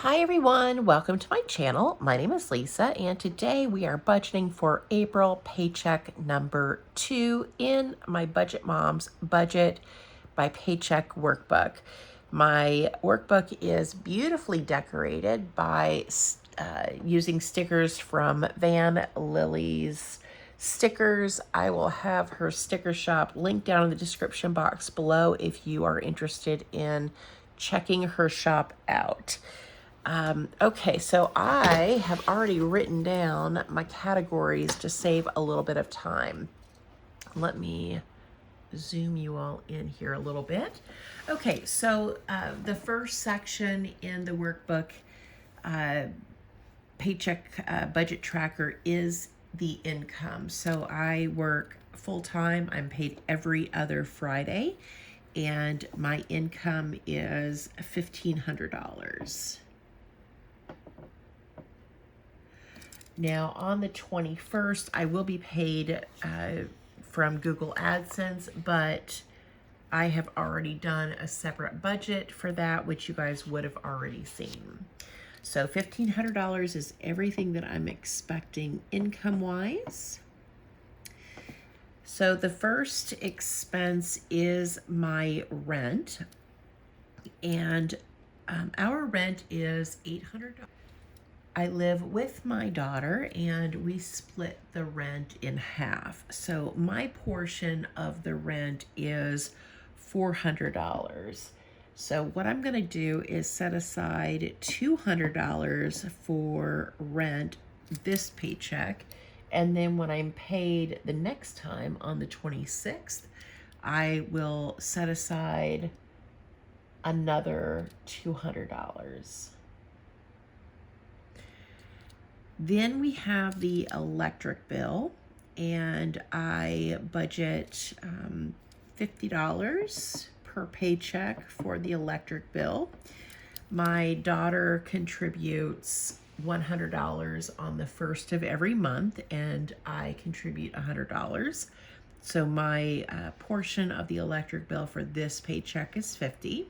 Hi everyone, welcome to my channel. My name is Lisa and today we are budgeting for April paycheck number 2 in my Budget Mom's Budget by Paycheck workbook. My workbook is beautifully decorated by using stickers from VanLilysStickers. I will have her sticker shop linked down in the description box below if you are interested in checking her shop out. Okay, so I have already written down my categories to save a little bit of time. Let me zoom you all in here a little bit. Okay, so the first section in the workbook, paycheck budget tracker, is the income. So I work full-time. I'm paid every other Friday, and my income is $1,500. Now, on the 21st, I will be paid from Google AdSense, but I have already done a separate budget for that, which you guys would have already seen. So $1,500 is everything that I'm expecting income-wise. So the first expense is my rent, and our rent is $800. I live with my daughter and we split the rent in half. So my portion of the rent is $400. So what I'm going to do is set aside $200 for rent this paycheck. And then when I'm paid the next time on the 26th, I will set aside another $200. Then we have the electric bill, and I budget $50 per paycheck for the electric bill. My daughter contributes $100 on the first of every month, and I contribute $100. So my portion of the electric bill for this paycheck is $50.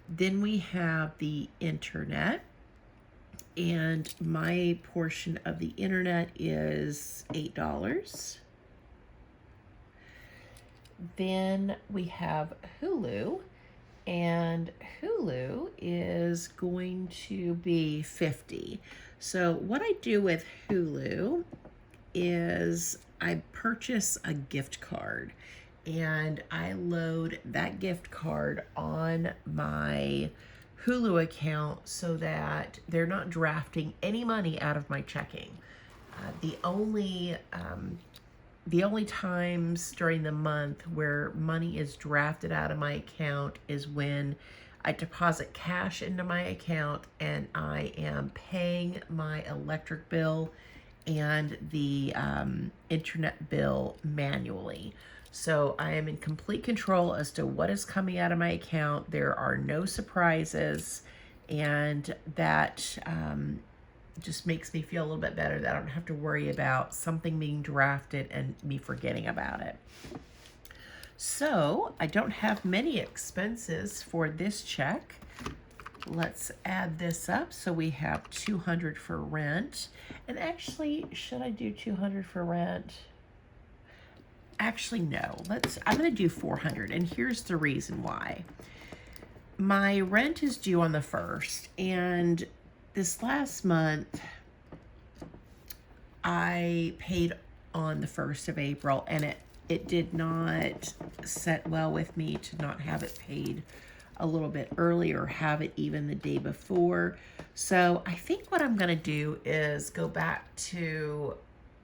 Then we have the internet, and my portion of the internet is $8. Then we have Hulu, and Hulu is going to be $50. So what I do with Hulu is I purchase a gift card, and I load that gift card on my Hulu account so that they're not drafting any money out of my checking. The only times during the month where money is drafted out of my account is when I deposit cash into my account and I am paying my electric bill and the internet bill manually. So I am in complete control as to what is coming out of my account. There are no surprises, and that just makes me feel a little bit better that I don't have to worry about something being drafted and me forgetting about it. So I don't have many expenses for this check. Let's add this up. So we have $200 for rent. And actually, should I do $200 for rent? Actually, no. I'm going to do $400, and here's the reason why. My rent is due on the 1st, and this last month I paid on the 1st of April, and it did not set well with me to not have it paid a little bit early or have it even the day before. So I think what I'm going to do is go back to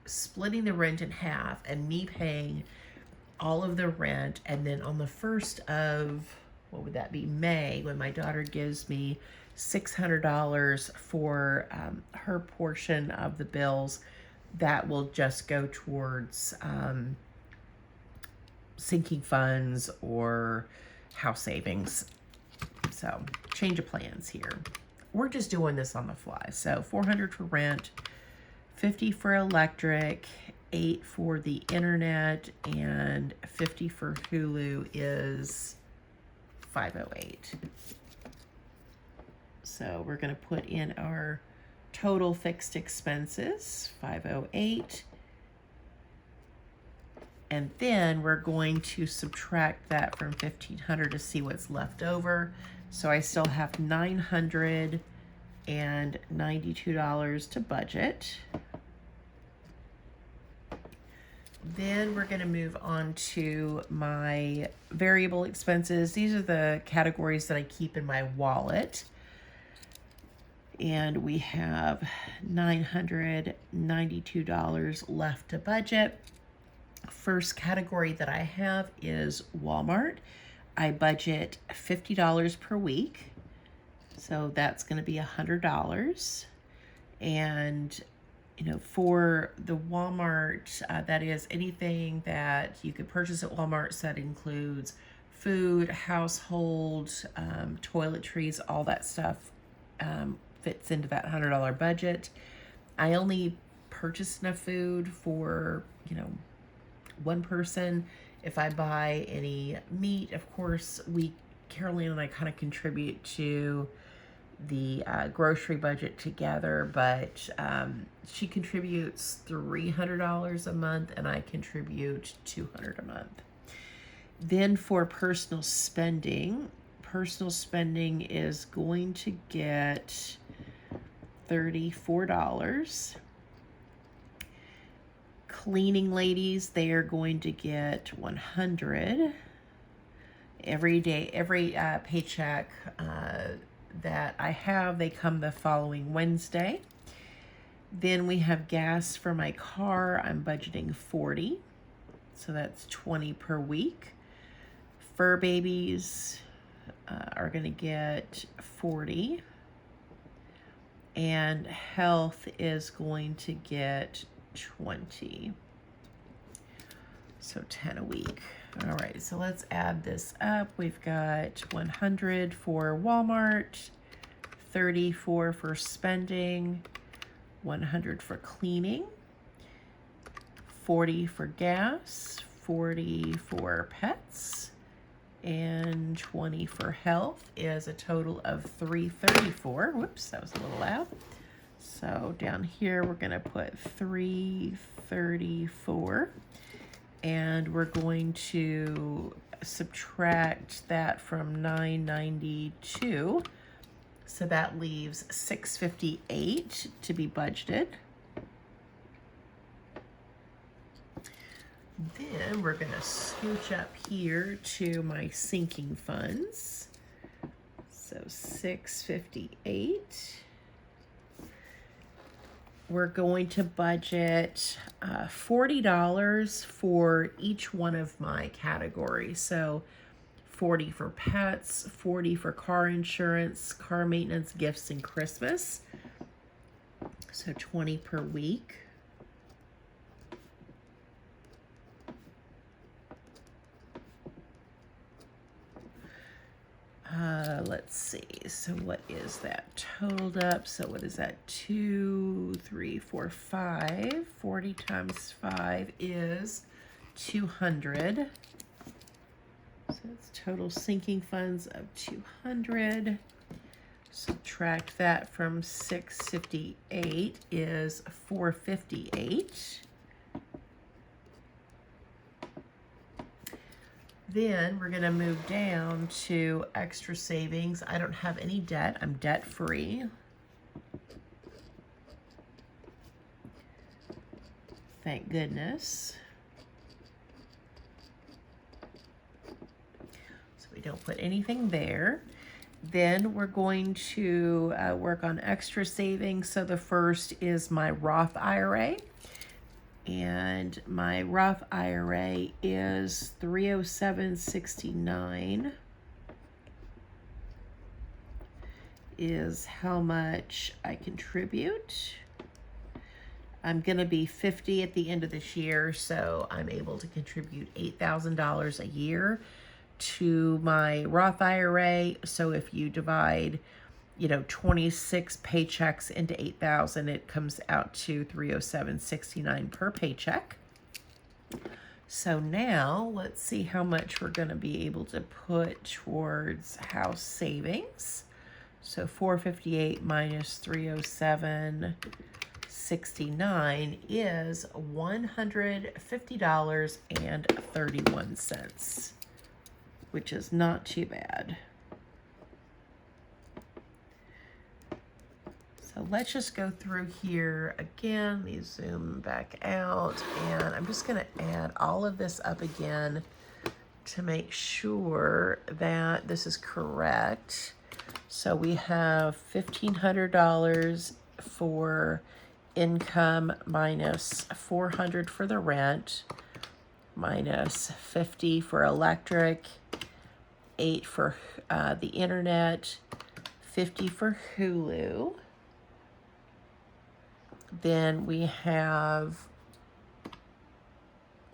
splitting the rent in half and me paying all of the rent, and then on the 1st of, what would that be, May, when my daughter gives me $600 for her portion of the bills, that will just go towards sinking funds or house savings. So change of plans here. We're just doing this on the fly. So $400 for rent, $50 for electric, $8 for the internet, and $50 for Hulu is $508. So we're going to put in our total fixed expenses, 508. And then we're going to subtract that from 1,500 to see what's left over. So I still have $992 to budget. Then we're going to move on to my variable expenses. These are the categories that I keep in my wallet. And we have $992 left to budget. First category that I have is Walmart. I budget $50 per week. So that's going to be $100. And for the Walmart, that is anything that you could purchase at Walmart. So that includes food, household, toiletries, all that stuff fits into that $100 budget. I only purchase enough food for, one person. If I buy any meat, of course, Caroline and I kind of contribute to the grocery budget together, but she contributes $300 a month and I contribute $200 a month. Then for personal spending is going to get $34. Cleaning ladies, they are going to get $100 every day. Every paycheck that I have, they come the following Wednesday. Then we have gas for my car. I'm budgeting $40, so that's $20 per week. Fur babies are going to get $40, and health is going to get $20, so $10 a week. All right, so let's add this up. We've got $100 for Walmart, $34 for spending, $100 for cleaning, $40 for gas, $40 for pets, and $20 for health is a total of $334. Whoops, that was a little loud. So down here, we're going to put $334, and we're going to subtract that from $992. So that leaves $658 to be budgeted. Then we're going to scooch up here to my sinking funds. So $658. We're going to budget $40 for each one of my categories. So $40 for pets, $40 for car insurance, car maintenance, gifts, and Christmas. So $20 per week. Let's see. So what is that totaled up? So what is that? 2, 3, 4, 5. 40 times 5 is 200. So it's total sinking funds of 200. Subtract that from 658 is 458. Then we're going to move down to extra savings. I don't have any debt. I'm debt free. Thank goodness. So we don't put anything there. Then we're going to work on extra savings. So the first is my Roth IRA. And my Roth IRA is $307.69 is how much I contribute. I'm going to be 50 at the end of this year, so I'm able to contribute $8,000 a year to my Roth IRA. So if you divide 26 paychecks into 8,000, it comes out to $307.69 per paycheck. So now let's see how much we're going to be able to put towards house savings. So 458 minus 307.69 is $150.31, which is not too bad. So let's just go through here again. Let me zoom back out, and I'm just going to add all of this up again to make sure that this is correct. So we have $1,500 for income minus $400 for the rent, minus $50 for electric, $8 for the internet, $50 for Hulu. Then we have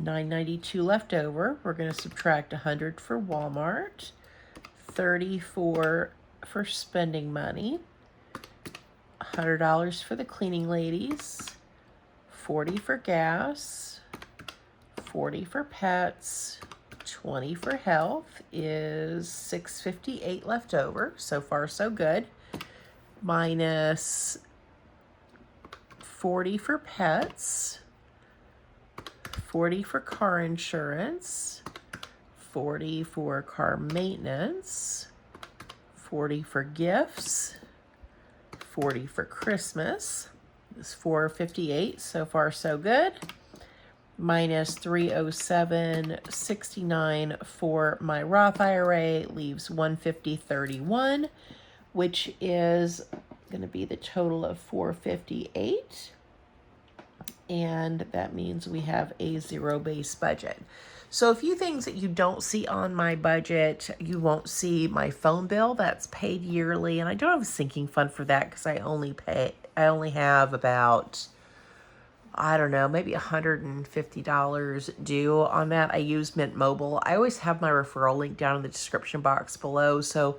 $9.92 left over. We're going to subtract $100 for Walmart, $34 for spending money, $100 for the cleaning ladies, $40 for gas, $40 for pets, $20 for health is $658 left over. So far, so good. Minus $40 for pets, $40 for car insurance, $40 for car maintenance, $40 for gifts, $40 for Christmas. It's $458. So far, so good. Minus $307.69 for my Roth IRA leaves $150.31, which is going to be the total of $458. And that means we have a zero-based budget. So a few things that you don't see on my budget: you won't see my phone bill that's paid yearly, and I don't have a sinking fund for that because I only have about, I don't know, maybe $150 due on that. I use Mint Mobile. I always have my referral link down in the description box below. So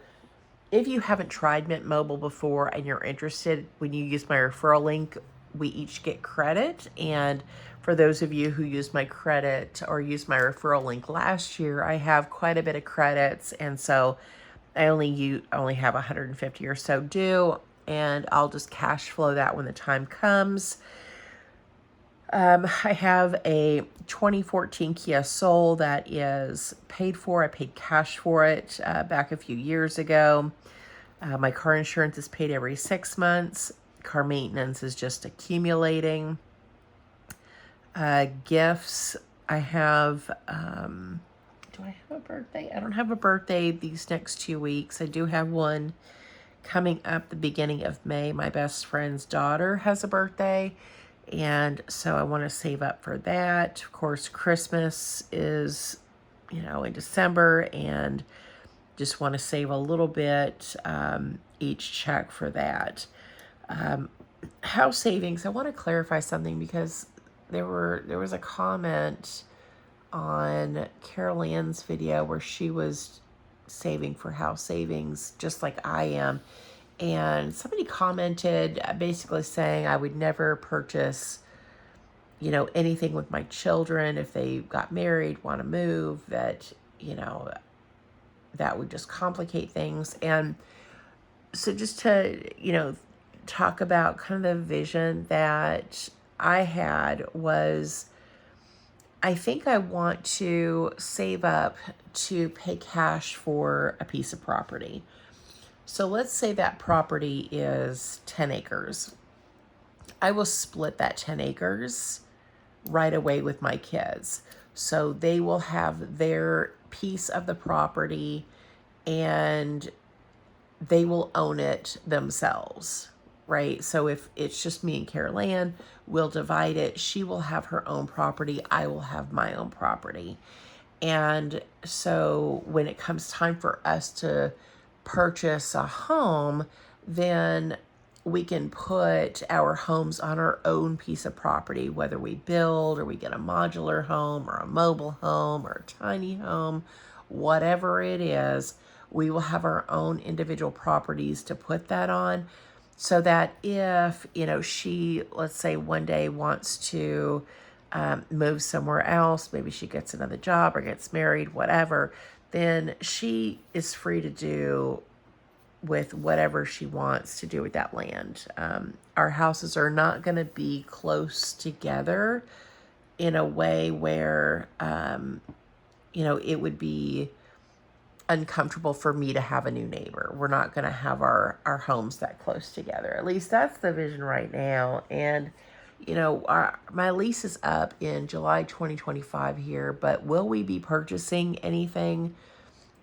if you haven't tried Mint Mobile before and you're interested, when you use my referral link, we each get credit. And for those of you who used my credit or used my referral link last year, I have quite a bit of credits. And so I only have 150 or so due, and I'll just cash flow that when the time comes. I have a 2014 Kia Soul that is paid for. I paid cash for it back a few years ago. My car insurance is paid every 6 months. Car maintenance is just accumulating. Gifts, I have, do I have a birthday? I don't have a birthday these next 2 weeks. I do have one coming up the beginning of May. My best friend's daughter has a birthday, and so I want to save up for that. Of course, Christmas is, in December, and just want to save a little bit each check for that. House savings, I want to clarify something because there was a comment on Carol Ann's video where she was saving for house savings just like I am. And somebody commented basically saying I would never purchase, anything with my children if they got married, want to move, that would just complicate things. And so just to, talk about kind of the vision that I had was, I think I want to save up to pay cash for a piece of property. So let's say that property is 10 acres. I will split that 10 acres right away with my kids. So they will have their piece of the property and they will own it themselves, right? So if it's just me and Carol Ann, we'll divide it. She will have her own property. I will have my own property. And so when it comes time for us to purchase a home, then we can put our homes on our own piece of property, whether we build or we get a modular home or a mobile home or a tiny home, whatever it is, we will have our own individual properties to put that on, so that if, she, let's say one day wants to move somewhere else, maybe she gets another job or gets married, whatever, then she is free to do with whatever she wants to do with that land. Our houses are not going to be close together in a way where, it would be uncomfortable for me to have a new neighbor. We're not going to have our homes that close together. At least that's the vision right now. And, my lease is up in July 2025 here, but will we be purchasing anything,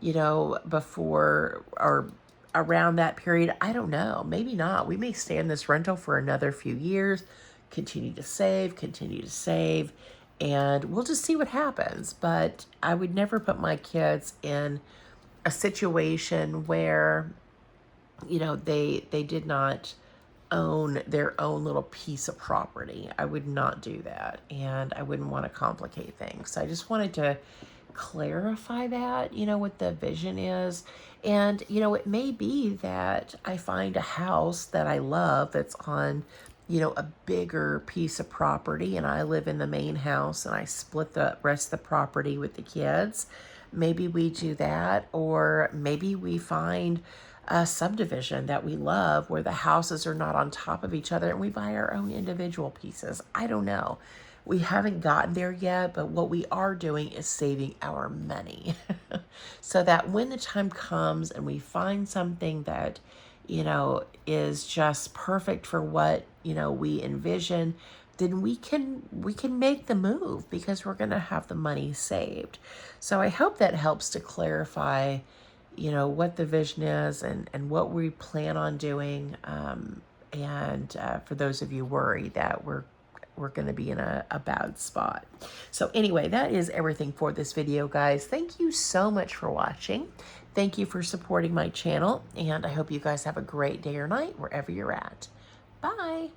before or around that period? I don't know. Maybe not. We may stay in this rental for another few years, continue to save, and we'll just see what happens. But I would never put my kids in a situation where, they did not own their own little piece of property. I would not do that, and I wouldn't want to complicate things. So I just wanted to clarify that, what the vision is. And, it may be that I find a house that I love that's on, a bigger piece of property, and I live in the main house and I split the rest of the property with the kids. Maybe we do that, or maybe we find a subdivision that we love where the houses are not on top of each other and we buy our own individual pieces. I don't know. We haven't gotten there yet, but what we are doing is saving our money so that when the time comes and we find something that, is just perfect for what, we envision, then we can make the move because we're going to have the money saved. So I hope that helps to clarify, what the vision is and what we plan on doing. And for those of you worried that we're going to be in a bad spot. So anyway, that is everything for this video, guys. Thank you so much for watching. Thank you for supporting my channel, and I hope you guys have a great day or night wherever you're at. Bye.